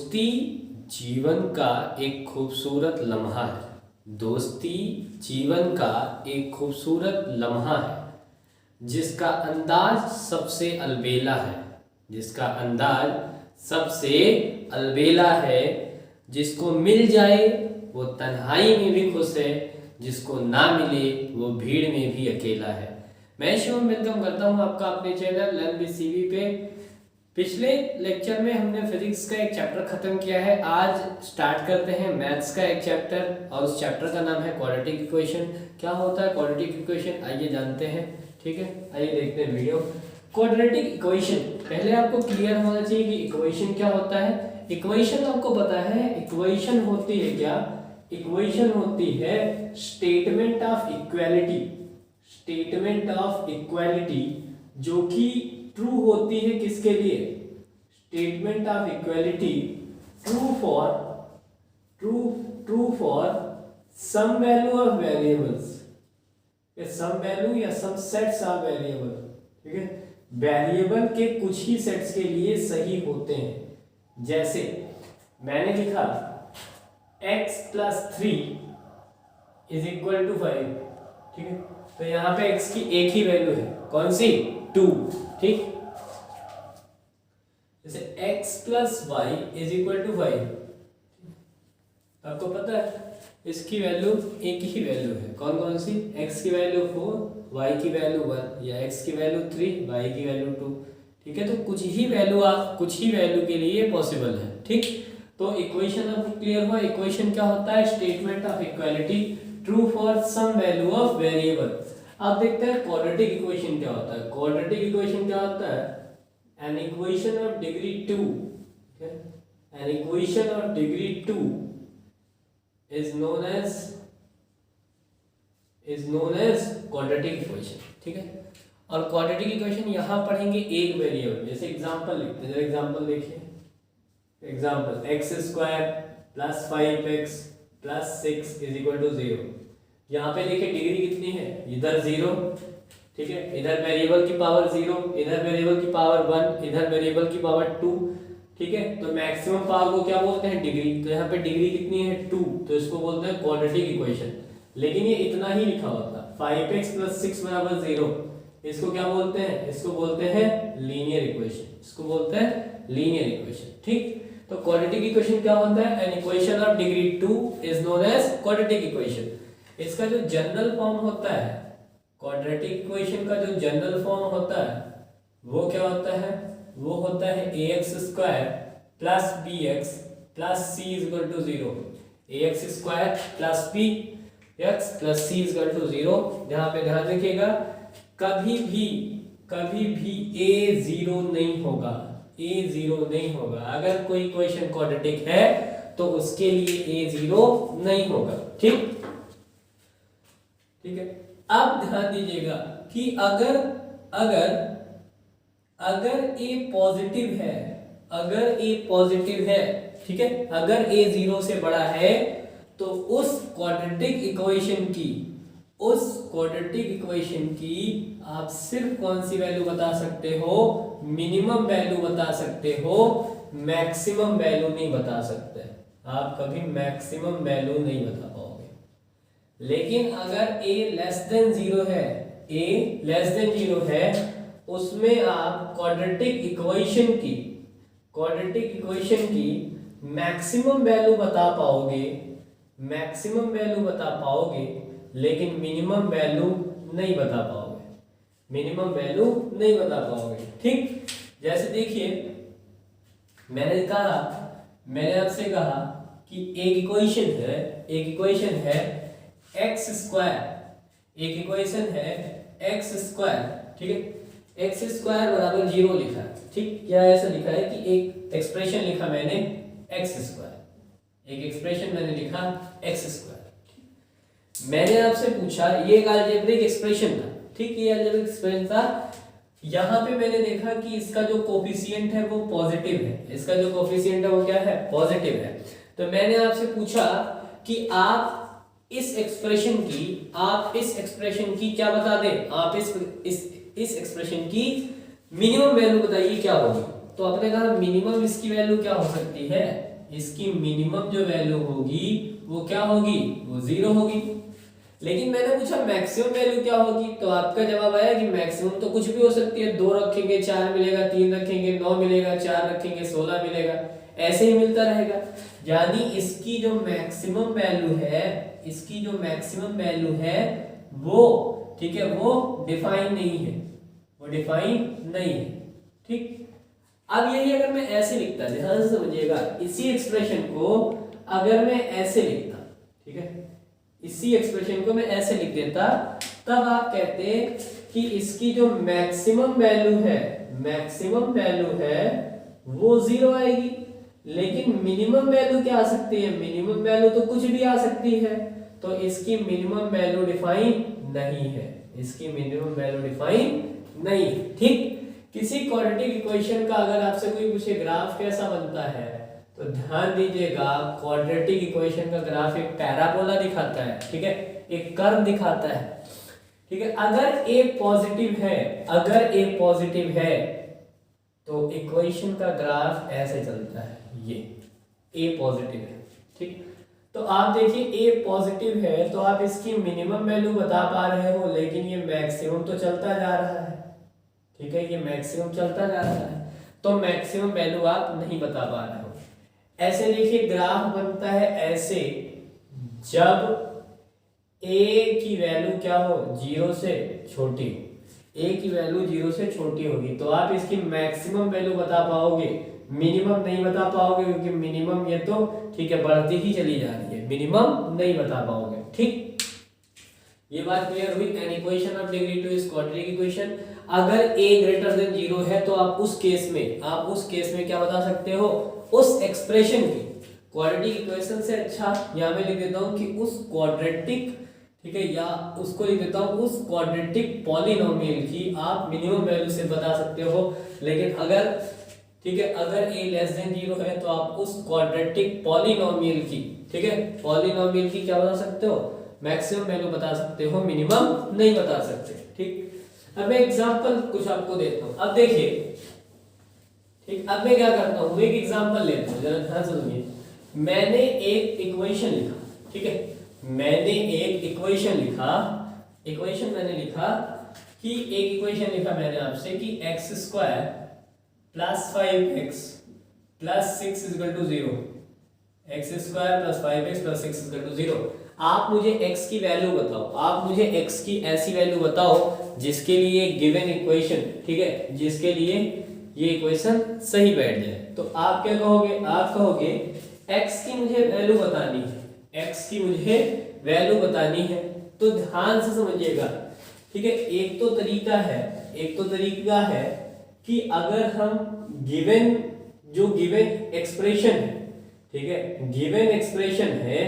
दोस्ती जीवन का एक खूबसूरत लम्हा है। दोस्ती जीवन का एक खूबसूरत लम्हा है जिसका अंदाज सबसे अलबेला है, जिसका अंदाज सबसे अलबेला है। जिसको मिल जाए वो तन्हाई में भी खुश है, जिसको ना मिले वो भीड़ में भी अकेला है। मैं शिवम वेलकम करता हूँ आपका अपने चैनल लर्न विद सीवी पे। पिछले लेक्चर में हमने फिजिक्स का एक चैप्टर खत्म किया है। आज स्टार्ट करते हैं मैथ्स का एक चैप्टर और उस चैप्टर का नाम है क्वाड्रेटिक इक्वेशन। क्या होता है क्वाड्रेटिक इक्वेशन, आइए जानते हैं। ठीक है, आइए देखते हैं वीडियो। क्वाड्रेटिक इक्वेशन, पहले आपको क्लियर होना चाहिए कि इक्वेशन क्या होता है। इक्वेशन आपको पता है, इक्वेशन होती है क्या? इक्वेशन होती है statement of equality, statement of equality जो कि ट्रू होती है किसके लिए? Statement of equality true for some value of variables, some value या सम सेट्स ऑफ वेरिएबल। ठीक है, वेरिएबल के कुछ ही सेट्स के लिए सही होते हैं। जैसे मैंने लिखा x + 3 = 5। ठीक है, तो यहाँ पे x की एक ही वैल्यू है, कौन सी? 2। ठीक, जैसे x + y = 5। आपको पता है इसकी वैल्यू एक ही वैल्यू है, कौन कौन सी? x की वैल्यू 4, y की वैल्यू 1, या x की वैल्यू 3, y की वैल्यू 2। ठीक है, तो कुछ ही वैल्यू के लिए पॉसिबल है। ठीक, तो इक्वेशन आपको क्लियर हुआ। इक्वेशन क्या होता है? Statement of equality true for some value of variable. अब देखते हैं क्वाड्रेटिक इक्वेशन क्या होता है। क्वाड्रेटिक इक्वेशन क्या होता है? An equation of degree 2, N equation of degree 2 is known as quadratic equation। ठीक है, और क्वाड्रेटिक इक्वेशन यहां पढ़ेंगे एक वेरिएबल। जैसे एग्जांपल लिखते हैं, एग्जांपल देखिए। Example x² + 5x + 6 = 0। यहाँ पे देखिए डिग्री कितनी है? इधर 0। ठीक है, इधर वेरिएबल की पावर 0, इधर वेरिएबल की पावर 1, इधर वेरिएबल की पावर 2। ठीक है, तो मैक्सिमम पावर को क्या बोलते हैं? डिग्री। तो यहाँ पे डिग्री कितनी है? 2, तो इसको बोलते हैं क्वाड्रेटिक इक्वेशन। लेकिन ये इतना ही लिखा होता है, 5x + 6 = 0। इसको क्या बोलते हैं? इसको बोलते हैं लीनियर इक्वेशन, इसको बोलते हैं लीनियर इक्वेशन। ठीक, तो क्वाड्रेटिक इक्वेशन क्या होता है? An equation of degree 2 is known as quadratic equation. इसका जो जनरल फॉर्म होता है, क्वाड्रेटिक इक्वेशन का जो जनरल फॉर्म होता है वो क्या होता है? वो होता है ax² + bx + c = 0। ax² + bx + c = 0। यहाँ पे ध्यान रखिएगा, कभी भी a 0 नहीं होगा, a 0 नहीं होगा। अगर कोई इक्वेशन क्वाड्रेटिक है तो उसके लिए a 0 नहीं होगा। ठीक है, अब ध्यान दीजिएगा कि अगर a पॉजिटिव है, अगर a पॉजिटिव है, ठीक है, अगर a 0 से बड़ा है तो उस क्वाड्रेटिक इक्वेशन की आप सिर्फ कौन सी वैल्यू बता सकते हो? मिनिमम वैल्यू बता सकते हो, मैक्सिमम वैल्यू नहीं बता सकते। आप कभी मैक्सिमम वैल्यू नहीं बता पाओगे। लेकिन अगर a < 0 है, a < 0 है, उसमें आप क्वाड्रेटिक इक्वेशन की मैक्सिमम वैल्यू बता पाओगे, लेकिन मिनिमम वैल्यू नहीं बता पाओगे। ठीक, जैसे देखिए मैंने आपसे कहा कि एक इक्वेशन है x², एक इक्वेशन है x²। ठीक है, x² = 0 लिखा है। ठीक, क्या ऐसा लिखा है कि एक एक्सप्रेशन लिखा मैंने x², एक एक्सप्रेशन मैंने लिखा x²। मैंने आपसे पूछा, ये एक अलजेब्रिक एक्सप्रेशन था। ठीक, ये अलजेब्रिक एक्सप्रेशन था। यहाँ पे मैंने देखा कि इसका जो कोफिशिएंट है वो पॉजिटिव है, इसका जो कोफिशिएंट है वो क्या है? पॉजिटिव है। तो मैंने आपसे पूछा कि आप इस एक्सप्रेशन की क्या बता दें? आप इस एक्सप्रेशन की मिनिमम वैल्यू बताइए क्या होगी। तो आपने कहा मिनिमम इसकी वैल्यू क्या हो सकती है? इसकी मिनिमम जो वैल्यू होगी वो क्या होगी, वो 0 होगी। लेकिन मैंने पूछा मैक्सिमम वैल्यू क्या होगी, तो आपका जवाब आया कि मैक्सिमम तो कुछ भी हो सकती है, 2 रखेंगे 4 मिलेगा, 3 रखेंगे 9 मिलेगा, 4 रखेंगे 16 मिलेगा, ऐसे ही मिलता रहेगा। यानी इसकी जो मैक्सिमम वैल्यू है, इसकी जो मैक्सिमम वैल्यू है वो, ठीक है, वो डिफाइन नहीं है, वो डिफाइन नहीं है। ठीक, अब यही अगर मैं ऐसे लिखता, ध्यान से समझिएगा, इसी एक्सप्रेशन को अगर मैं ऐसे लिखता, ठीक है, इसी एक्सप्रेशन को मैं ऐसे लिख देता, तब आप कहते कि इसकी जो मैक्सिमम वैल्यू है, मैक्सिमम वैल्यू है वो 0 आएगी। लेकिन मिनिमम वैल्यू क्या आ सकती है, मिनिमम वैल्यू तो कुछ भी आ सकती है, तो इसकी मिनिमम वैल्यू डिफाइन नहीं है, इसकी मिनिमम वैल्यू डिफाइन नहीं है। ठीक, किसी क्वाड्रेटिक इक्वेशन का अगर आपसे कोई पूछे ग्राफ कैसा बनता है, तो ध्यान दीजिएगा, क्वाड्रेटिक इक्वेशन का ग्राफ एक पैराबोला दिखाता है, ठीक है, एक कर्व दिखाता है, ठीक है। अगर a पॉजिटिव है, अगर a पॉजिटिव है तो इक्वेशन का ग्राफ ऐसे चलता है, ये a पॉजिटिव है, ठीक। तो आप देखिए a पॉजिटिव है तो आप इसकी मिनिमम वैल्यू बता पा रहे हो, लेकिन ये मैक्सिमम तो चलता जा रहा है, ठीक है, ये मैक्सिमम चलता जा रहा है, तो मैक्सिमम वैल्यू आप नहीं बता पा रहे हो। ऐसे देखिए ग्राफ बनता है ऐसे, जब a की वैल्यू क्या हो, 0 से छोटी, a की वैल्यू 0 से छोटी होगी तो आप इसकी मैक्सिमम वैल्यू बता पाओगे, मिनिमम नहीं बता पाओगे, क्योंकि मिनिमम ये तो, ठीक है, बढ़ती ही चली जा रही है, मिनिमम नहीं बता पाओगे। ठीक, ये बात क्लियर हुई। N equation of degree 2 is quadratic equation. अगर a ग्रेटर देन 0 है तो आप उस केस में क्या बता सकते हो, उस एक्सप्रेशन की, क्वाड्रेटिक इक्वेशन से अच्छा यहां मैं लिख देता हूं कि उस क्वाड्रेटिक, ठीक है, या उसको लिख देता हूं उस क्वाड्रेटिक पॉलिनोमियल की आप मिनिमम वैल्यू से बता सकते हो। लेकिन अगर, ठीक है, अगर a लेस देन 0 है तो आप उस क्वाड्रेटिक पॉलिनोमियल की, ठीक है, पॉलिनोमियल की क्या बता सकते हो, मैक्सिमम वैल्यू बता सकते हो, मिनिमम नहीं बता सकते। ठीक, अब मैं एग्जांपल कुछ आपको देता हूं। अब देखिए, ठीक, अब मैं क्या करता हूं, एक एग्जांपल लेता हूं, जरा ध्यान से सुनिए। मैंने एक इक्वेशन लिखा, ठीक है, मैंने एक इक्वेशन लिखा, इक्वेशन मैंने लिखा कि एक इक्वेशन लिखा मैंने आपसे कि x² + 5x + 6 = 0, x² + 5x + 6 = 0। आप मुझे x की वैल्यू बताओ, आप मुझे x की ऐसी वैल्यू बताओ जिसके लिए गिवन इक्वेशन, ठीक है, जिसके लिए ये इक्वेशन सही बैठ जाए। तो आप क्या कहोगे, आप कहोगे x की मुझे वैल्यू बतानी है, x की मुझे वैल्यू बतानी है। तो ध्यान से समझिएगा, ठीक है, एक तो तरीका है कि अगर हम गिवन, जो गिवन एक्सप्रेशन है, ठीक है, गिवन एक्सप्रेशन है,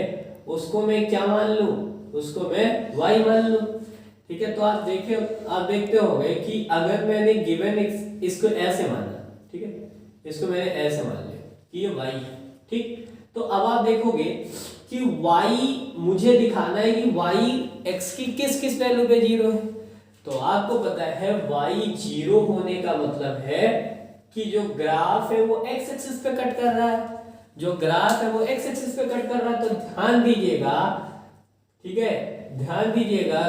उसको मैं क्या मान लूं, उसको मैं y मान लूं, ठीक है। तो आप देखते होंगे कि अगर मैंने गिवन इसको ऐसे माना, ठीक है, इसको मैंने ऐसे मान लिया कि ये y है, ठीक। तो अब आप देखोगे कि y मुझे दिखाना है कि y x की किस किस वैल्यू पे 0 है। तो आपको पता है y 0 होने का मतलब है कि जो ग्राफ है वो x एक्सिस पे कट कर रहा है, जो ग्राफ है वो x एक्सिस पे कट कर रहा है। तो ध्यान दीजिएगा, ठीक है, ध्यान दीजिएगा,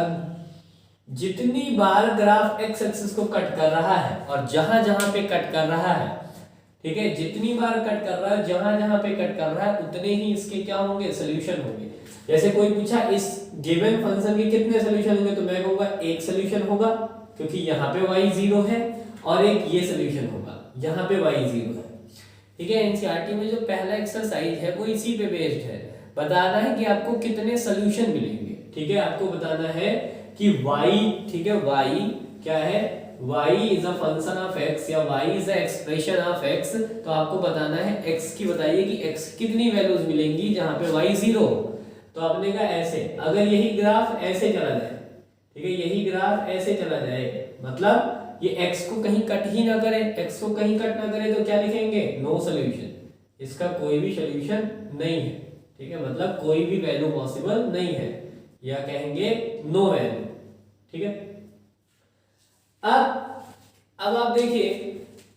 जितनी बार ग्राफ x एक्सिस को कट कर रहा है और जहां जहां पे कट कर रहा है, ठीक है, जितनी बार कट कर रहा है, जहां जहां पे कट कर रहा है, उतने ही इसके क्या होंगे, सॉल्यूशन होंगे। जैसे कोई पूछा इस गिवन फंक्शन के कितने सॉल्यूशन होंगे, तो मैं कहूंगा एक सॉल्यूशन होगा, क्योंकि यहाँ पे y 0 है, और एक ये सॉल्यूशन होगा, यहाँ पे y 0 है, ठीक है। एनसीईआरटी में जो पहला एक्सरसाइज है वो इसी पे बेस्ड है, बताना है कि आपको कितने सॉल्यूशन मिलेंगे, ठीक है, आपको बताना है कि y, ठीक है, y क्या है, y is a function of x या y is a expression of x। तो आपको बताना है x की, बताइए कि x कितनी वैल्यूज मिलेंगी जहां पे y 0 हो। तो आपने कहा ऐसे, अगर यही ग्राफ ऐसे चला जाए, ठीक है, यही ग्राफ ऐसे चला जाए, मतलब ये x को कहीं कट ही ना करे, x को कहीं कट ना करे, तो क्या लिखेंगे, नो सॉल्यूशन, इसका कोई भी सॉल्यूशन नहीं है, ठीक है, मतलब कोई भी वैल्यू पॉसिबल नहीं है, या कहेंगे नो वैल्यू, ठीक है। अब आप देखिए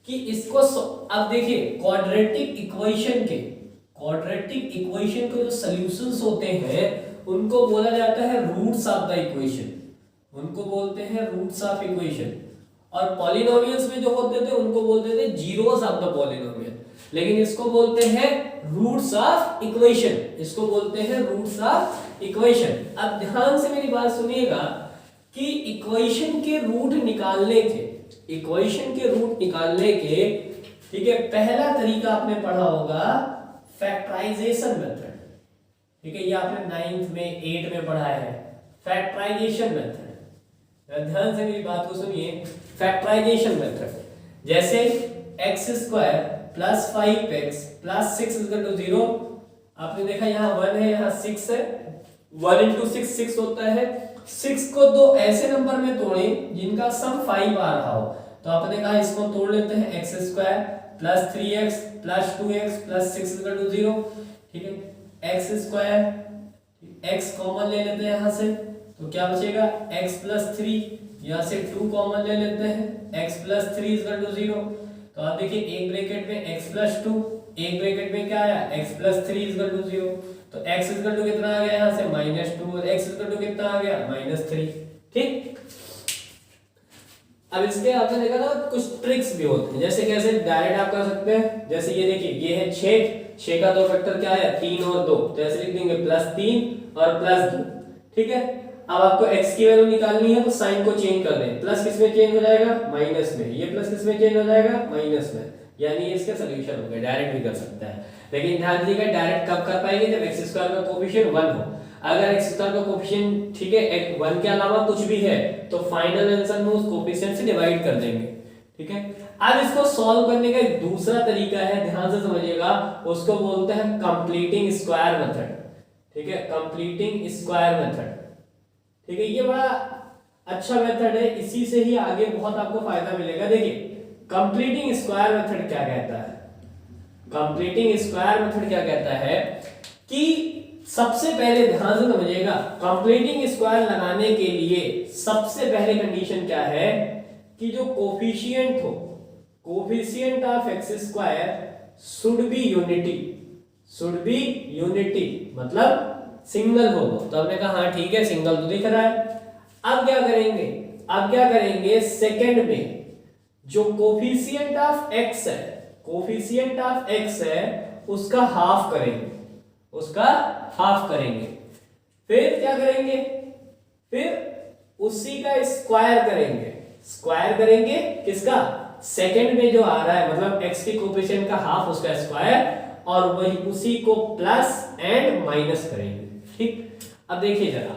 कि इसको, अब देखिए क्वाड्रेटिक इक्वेशन के, क्वाड्रेटिक इक्वेशन के जो सॉल्यूशंस होते हैं उनको बोला जाता है रूट्स ऑफ द इक्वेशन, उनको बोलते हैं रूट्स ऑफ इक्वेशन। और पॉलिनोमियल्स में जो होते थे उनको बोलते थे जीरोस ऑफ द पॉलिनोमियल, लेकिन इसको बोलते हैं रूट्स ऑफ इक्वेशन, इसको बोलते हैं रूट्स ऑफ इक्वेशन। अब ध्यान से मेरी बात सुनिएगा कि इक्वेशन के रूट निकालने के, इक्वेशन के रूट निकालने के, ठीक है, पहला तरीका आपने पढ़ा होगा फैक्टराइजेशन मेथड, ठीक है, ये आपने 9th में 8 में पढ़ा है फैक्टराइजेशन मेथड। ध्यान से मेरी बात को सुनिए, फैक्टराइजेशन मेथड जैसे x square plus 5x plus 6 equal to 0। आपने देखा यहाँ 1 है, यहाँ 6 है, 1 इंटू 6 6 होता है। 6 को दो ऐसे नंबर में तोड़ें जिनका सम 5 आ रहा हो, तो आपने कहा इसको तोड़ लेते हैं, x square plus 3x plus 2x plus 6 equal to 0, ठीक है। एक्स स्क्वायर, x कॉमन ले लेते हैं यहाँ से, तो क्या बचेगा x प्लस 3, यहाँ से 2 कॉमन ले लेते हैं, x प्लस 3 इक्वल टू 0। तो आप देखिए एक ब्रैकेट में x प्लस 2, एक ब्रैकेट में क्या आया x प्लस 3 इक्वल टू 0। तो x इक्वल टू कितना आ गया यहाँ से -2 और x इक्वल टू कितना आ गया -3, ठीक। अब इसके आपने देखा था कुछ ट्रिक्स भी होते हैं, जैसे कैसे डायरेक्ट आप कर सकते हैं, जैसे ये देखिए ये है 6 का दो फैक्टर क्या है 3 और 2, तो ऐसे लिख देंगे +3 और +2, ठीक है। अब आपको x की वैल्यू निकालनी है तो साइन को चेंज कर दें, प्लस किस में चेंज हो जाएगा माइनस में, ये प्लस किस में चेंज हो जाएगा माइनस में, यानी इसका सॉल्यूशन हो गया। डायरेक्ट भी कर सकता है, लेकिन ध्यान दीजिएगा डायरेक्ट कब कर पाएंगे जब x स्क्वायर का कोएफिशिएंट 1 हो। अगर x स्क्वायर का कोएफिशिएंट, ठीक है, 1 के अलावा कुछ भी है तो फाइनल आंसर में उस कोएफिशिएंट से डिवाइड कर देंगे, ठीक है। अब इसको सॉल्व करने का एक दूसरा तरीका है, ध्यान से समझिएगा, उसको बोलते हैं कंप्लीटिंग स्क्वायर मेथड, ठीक है, कंप्लीटिंग स्क्वायर मेथड, ठीक है। ये बड़ा अच्छा मेथड है, इसी से ही आगे बहुत आपको फायदा मिलेगा। देखिए कंप्लीटिंग स्क्वायर मेथड क्या कहता है, कंप्लीटिंग स्क्वायर मेथड क्या कहता है कि सबसे पहले ध्यान से समझिएगा, कंप्लीटिंग स्क्वायर लगाने के लिए सबसे पहले कंडीशन क्या है कि जो कोफिशिएंट हो, coefficient of x square should be unity, should be unity मतलब सिंगल हो। तो हमने कहा हाँ ठीक है, सिंगल तो दिख रहा है। अब क्या करेंगे, अब क्या करेंगे, सेकंड में जो कोफिशिएंट ऑफ एक्स है, कोफिशिएंट ऑफ एक्स है उसका हाफ करेंगे, उसका हाफ करेंगे। फिर क्या करेंगे, फिर उसी का स्क्वायर करेंगे, स्क्वायर करेंगे किसका, सेकंड में जो आ रहा है, मतलब x के कोफिशिएंट का हाफ उसका स्क्वायर, और वही उसी को प्लस एंड माइनस करेंगे, ठीक। अब देखिए जरा,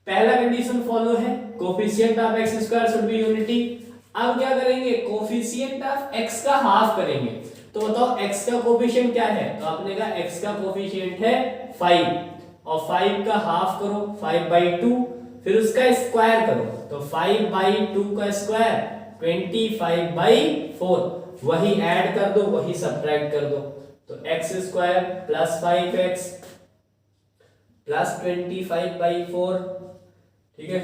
पहला कंडीशन फॉलो है, coefficient of x square should be unity. अब क्या करेंगे, कोफिशिएंट ऑफ x का हाफ करेंगे। तो बताओ x का कोफिशिएंट क्या है, तो आपने कहा x का कोफिशिएंट है 5, और 5 का हाफ करो 5/2, फिर उसका स्क्वायर करो, तो 5/2 का स्क्वायर 25/4, वही ऐड कर दो, वही सब्ट्रैक्ट कर दो, तो x square plus 5x plus 25/4, ठीक है,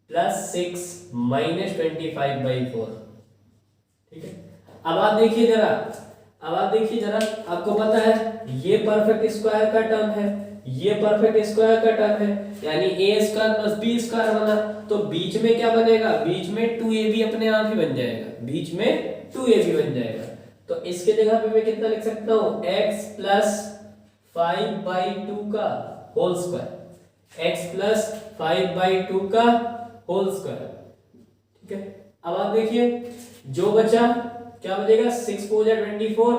प्लस 6 माइनस 25/4, ठीक है। अब आप देखिए जरा, अब आप देखिए जरा, आपको पता है ये परफेक्ट स्क्वायर का टर्म है, ये परफेक्ट स्क्वायर का टर्म है, यानी a square plus b square बना, तो बीच में क्या बनेगा, बीच में 2ab अपने आप ही बन जाएगा, बीच में 2ab बन जाएगा। तो इसके जगह पे मैं कितना लिख सकता हूँ, x प्लस 5/2 का होल स्क्वायर, x प्लस 5/2 का होल स्क्वायर, ठीक है। अब आप देखिए जो बचा क्या बचेगा, 6 को 24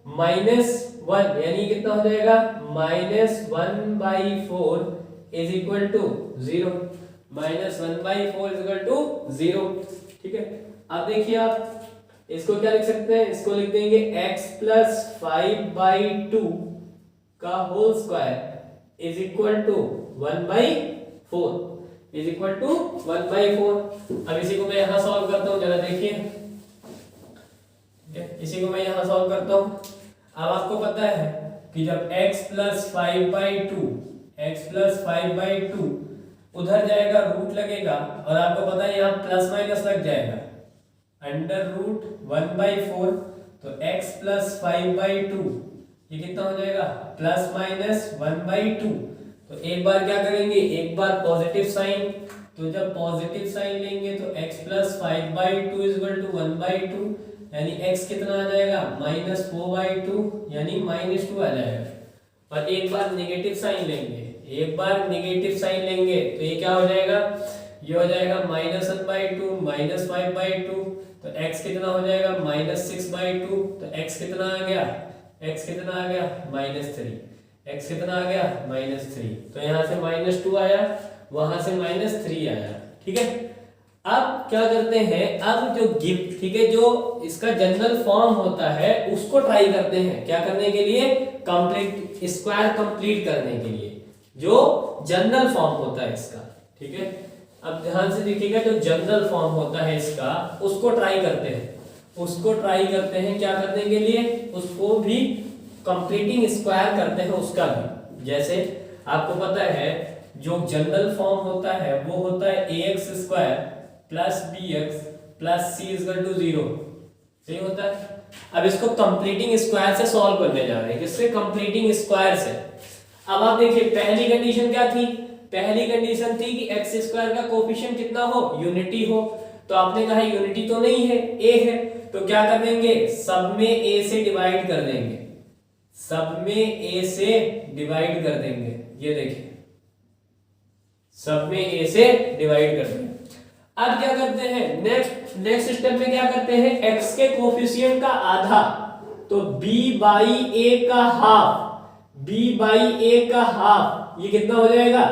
-1, यानी कितना हो जाएगा -1/4 is equal to 0, -1/4 is equal to 0, ठीक है। अब देखिए आप इसको क्या लिख सकते हैं, इसको लिख देंगे x प्लस 5/2 का whole square is equal to 1/4, is equal to 1/4। अब इसी को मैं यहां सॉल्व करता हूं, जरा देखिए, इसी को मैं यहां सॉल्व करता हूं। अब आपको पता है कि जब x प्लस 5/2, x प्लस 5/2 उधर जाएगा, रूट लगेगा, और आपको पता है यहाँ प्लस माइनस लग जाएगा, अंडर रूट 1/4, तो x प्लस 5/2 ये कितना हो जाएगा प्लस माइनस 1/2। तो एक बार क्या करेंगे, एक बार पॉजिटिव साइन, तो जब पॉजिटिव साइन लेंगे तो x प्लस 5/2 इक्वल टू 1/2, यानी x कितना आ जाएगा माइनस 4/2 यानी -2 आ जाएगा। और एक बार नेगेटिव साइन लेंगे, एक बार नेगेटिव साइन लेंगे तो ये क्या हो जाएगा, ये हो जाएगा -1/2 माइनस 5/2, तो x कितना हो जाएगा -6/2। तो x कितना आ गया, x कितना आ गया -3, x कितना आ गया -3। तो यहाँ से -2 आया, वहां से -3 आया, ठीक है। अब क्या करते हैं, अब जो गिव, ठीक है, जो इसका जनरल फॉर्म होता है उसको ट्राई करते हैं, क्या करने के लिए, कंप्लीट स्क्वायर कंप्लीट करने के लिए, जो जनरल फॉर्म होता है इसका, ठीक है। अब ध्यान से देखिएगा, जो जनरल फॉर्म होता है इसका उसको ट्राई करते हैं, उसको ट्राई करते हैं क्या करने के लिए, उसको भी कंप्लीटिंग स्क्वायर करते हैं उसका भी। जैसे आपको पता है जो जनरल फॉर्म होता है वो होता है ax² plus bx plus c equal to 0, सही होता है। अब इसको कंप्लीटिंग स्क्वायर से सॉल्व करने जा रहे हैं, किससे, कंप्लीटिंग स्क्वायर से। अब आप देखिए पहली कंडीशन क्या थी, पहली कंडीशन थी कि x² का कोफिशिएंट कितना हो, यूनिटी हो। तो आपने कहा यूनिटी तो नहीं है, a है, तो क्या कर देंगे, सब में a से डिवाइड कर देंगे, सब में a से डिवाइड कर देंगे। ये देखिए सब में a से डिवाइड कर देंगे। अब क्या करते हैं, नेक्स्ट स्टेप में क्या करते हैं, x के कोफिशिएंट का आधा, तो b/a का हाफ, b/a का हाफ ये कितना हो जाएगा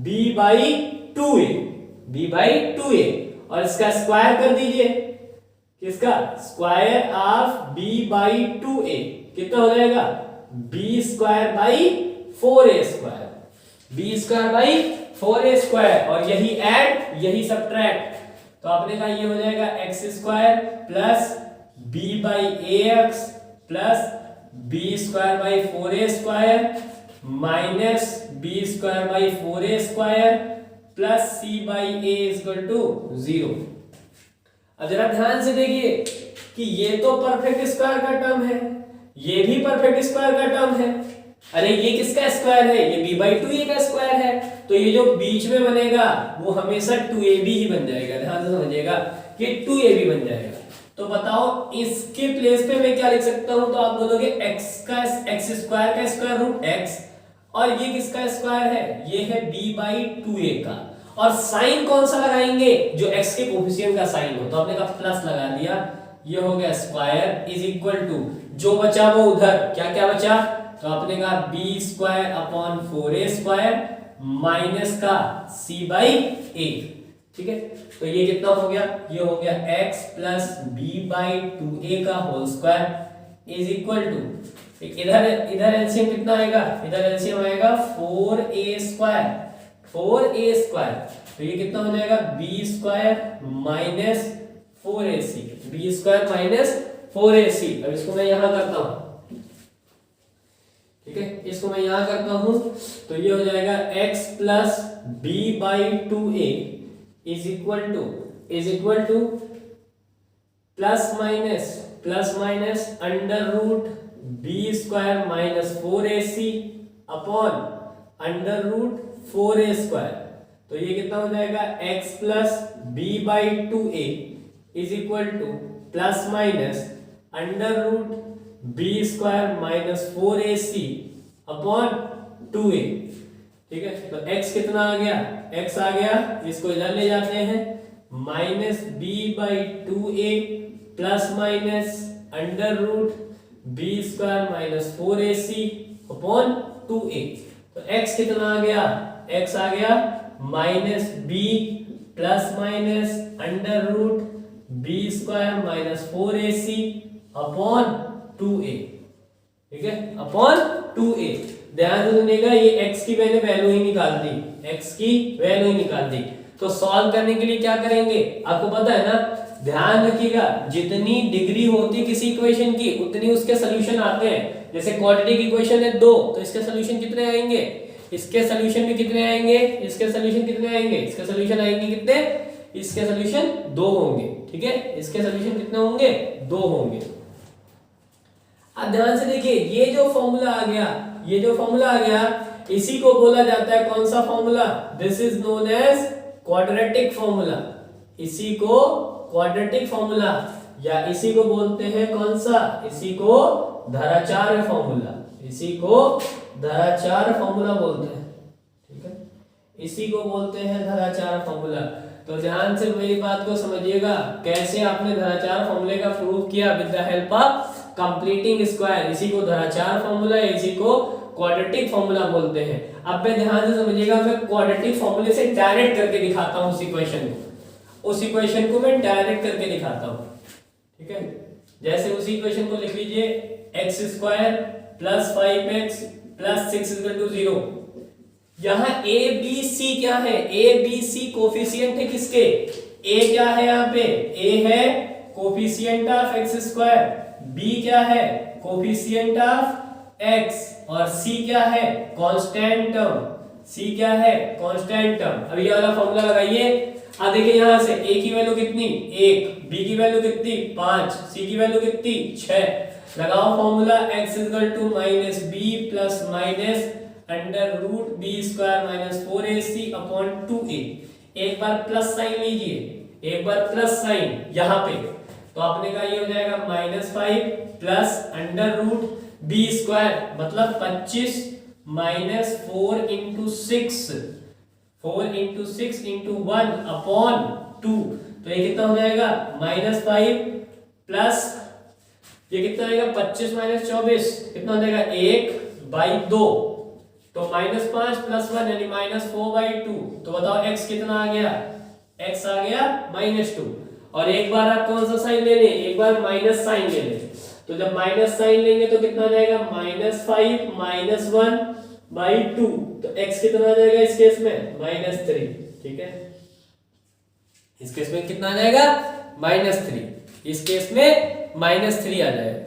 b/2a, b/2a, और इसका स्क्वायर कर दीजिए, किसका, स्क्वायर ऑफ b/2a कितना हो जाएगा b²/4a², b²/4a², और यही ऐड यही सब्ट्रैक्ट, तो आपने कहा ये हो जाएगा x² plus b/ax plus b²/4a² minus b²/4a² plus c/a = 0। अब जरा ध्यान से देखिए कि ये तो परफेक्ट स्क्वायर का टर्म है, ये भी परफेक्ट स्क्वायर का टर्म है। अरे ये किसका स्क्वायर है, ये b/2a का स्क्वायर है, तो ये जो बीच में बनेगा वो हमेशा 2ab ही बन जाएगा। ध्यान से समझिएगा कि 2ab बन जाएगा। तो बताओ इसके प्लेस पे मैं क्या लिख सकता हूं, तो आप बोलोगे x² का स्क्वायर रूट x, और ये किसका स्क्वायर है, ये है b/2a का, और साइन कौन सा लगाएंगे, जो x के कोफिशिएंट का साइन हो, तो आपने कहा प्लस लगा दिया, ये हो गया स्क्वायर इज इक्वल टू, जो बचा वो उधर क्या क्या बचा, तो आपने कहा b²/4a² माइनस का c/a, ठीक है। तो ये कितना हो गया, ये हो गया x प्लस b/2a का whole square is equal to, इधर एलसीएम कितना आएगा, इधर एलसीएम आएगा 4a², 4a², तो ये कितना हो जाएगा b² minus 4ac, b² minus 4ac। अब इसको मैं यहां करता हूं, ठीक है, इसको मैं यहां करता हूं, तो ये हो जाएगा x plus b/2a is equal to plus minus under root b² minus 4ac upon under root 4a²। तो ये कितना हो जाएगा x plus b/2a is equal to plus minus under root b² minus 4ac upon 2a, ठीक है। तो x कितना आ गया, x आ गया, इसको इधर ले जाते हैं, minus b/2a plus minus under root b² minus 4ac upon 2a। तो x कितना आ गया, x आ गया minus b plus minus under root b² minus 4ac upon 2a, ठीक है, अपॉन 2a। ध्यान से सुनिएगा, ये x की मैंने वैल्यू ही निकाल दी, x की वैल्यू ही निकाल दी। तो सॉल्व करने के लिए क्या करेंगे, आपको पता है ना, ध्यान रखिएगा जितनी डिग्री होती किसी इक्वेशन की उतनी उसके सॉल्यूशन आते हैं। जैसे क्वाड्रेटिक इक्वेशन है 2, तो इसके सॉल्यूशन कितने आएंगे, इसके सॉल्यूशन भी कितने आएंगे, इसके सॉल्यूशन कितने आएंगे, इसके सॉल्यूशन आएंगे कितने, इसके सॉल्यूशन 2 होंगे, ठीक है, इसके सॉल्यूशन कितने होंगे, 2 होंगे। अब ध्यान से देखिए, ये जो फॉर्मूला आ गया, ये जो फॉर्मूला आ गया, इसी को बोला जाता है कौन सा formula? This is known as quadratic formula. इसी को क्वाड्रेटिक फॉर्मूला या इसी को बोलते हैं कौन सा? इसी को धराचार्य फॉर्मूला। इसी को धराचार्य फॉर्मूला बोलते हैं, ठीक है, इसी को बोलते हैं धराचार्य फॉर्मूला। तो ध्यान से मेरी बात को समझिएगा, कैसे आपने धराचार्य फॉर्मूले का प्रूफ किया with the help of completing square. इसी को धराचार्य फॉर्मूला, इसी को क्वाड्रेटिक फॉर्मूला बोलते हैं। अब मैं ध्यान से समझिएगा, मैं क्वाड्रेटिक फॉर्मूले से डायरेक्ट करके दिखाता हूं उस इक्वेशन को। उस इक्वेशन को मैं डायरेक्ट करके दिखाता हूं, ठीक है। जैसे उसी इक्वेशन को लिख लीजिए, x square plus 5x plus 6 equal to 0। यहाँ ए बी सी क्या है? ए बी सी कोफिशिएंट है किसके? ए क्या है यहाँ पे? ए है coefficient of x square, b क्या है? कोफिशिएंट ऑफ एक्स, और सी क्या है? Constant term. सी क्या है? Constant term. अब ये वाला फॉर्मूला लगाइए। अब देखिए यहाँ से a की वैल्यू कितनी? 1, b की वैल्यू कितनी? 5, c की वैल्यू कितनी? 6। लगाओ formula, x equal to minus b plus minus under root b square minus 4ac upon 2a। एक बार प्लस साइन लीजिए, एक बार प्लस साइन यहाँ पे, तो आपने कहा ये हो जाएगा -5 plus under root b square, मतलब 25 minus 4 into 6, 4 into 6 into 1 upon 2। तो ये कितना हो जाएगा? -5 प्लस ये कितना आएगा? 25 माइनस 24 कितना हो जाएगा? 1/2। तो -5 प्लस 1 यानी -4/2। तो बताओ x कितना आ गया? x आ गया -2। और एक बार आप कौन सा साइन ले लें? एक बार माइनस साइन ले लें। तो जब माइनस साइन लेंगे तो कितना आ जाएगा? -5 माइनस 1/2। तो x कितना आ जाएगा इस केस में? -3, ठीक है। इस केस में कितना आ जाएगा? -3। इस केस में -3 आ जाएगा।